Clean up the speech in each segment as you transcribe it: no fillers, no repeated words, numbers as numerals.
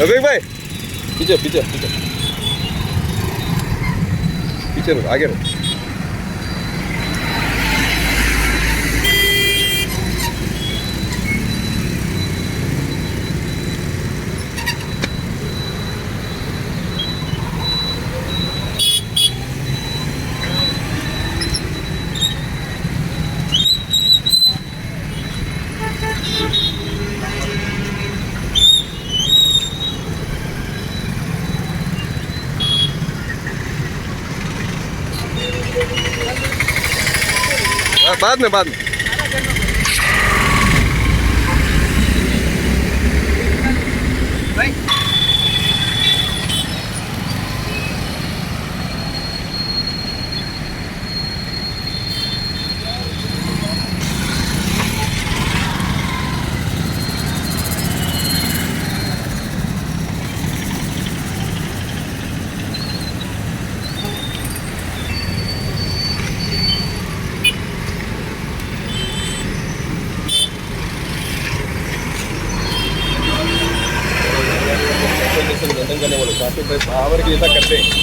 अबे भाई पीछे पीछे पीछे पीछे रुक आगे रुक बाद में करने वाले काफी भाई पावर की ऐसा करते हैं।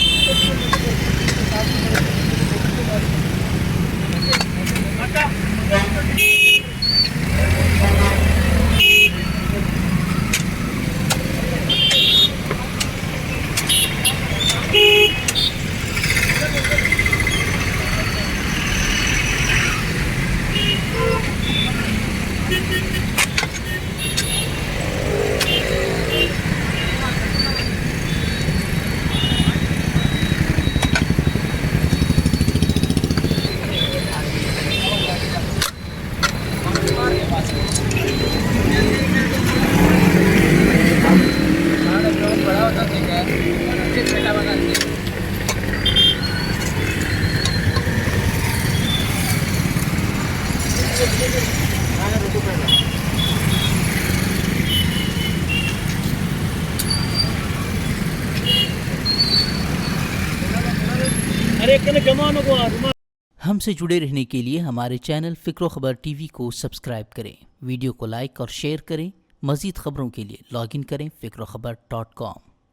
हमसे जुड़े रहने के लिए हमारे चैनल फ़िक्र ख़बर टीवी को सब्सक्राइब करें, वीडियो को लाइक और शेयर करें। मज़ीद ख़बरों के लिए लॉगिन करें फ़िक्रखबर.com।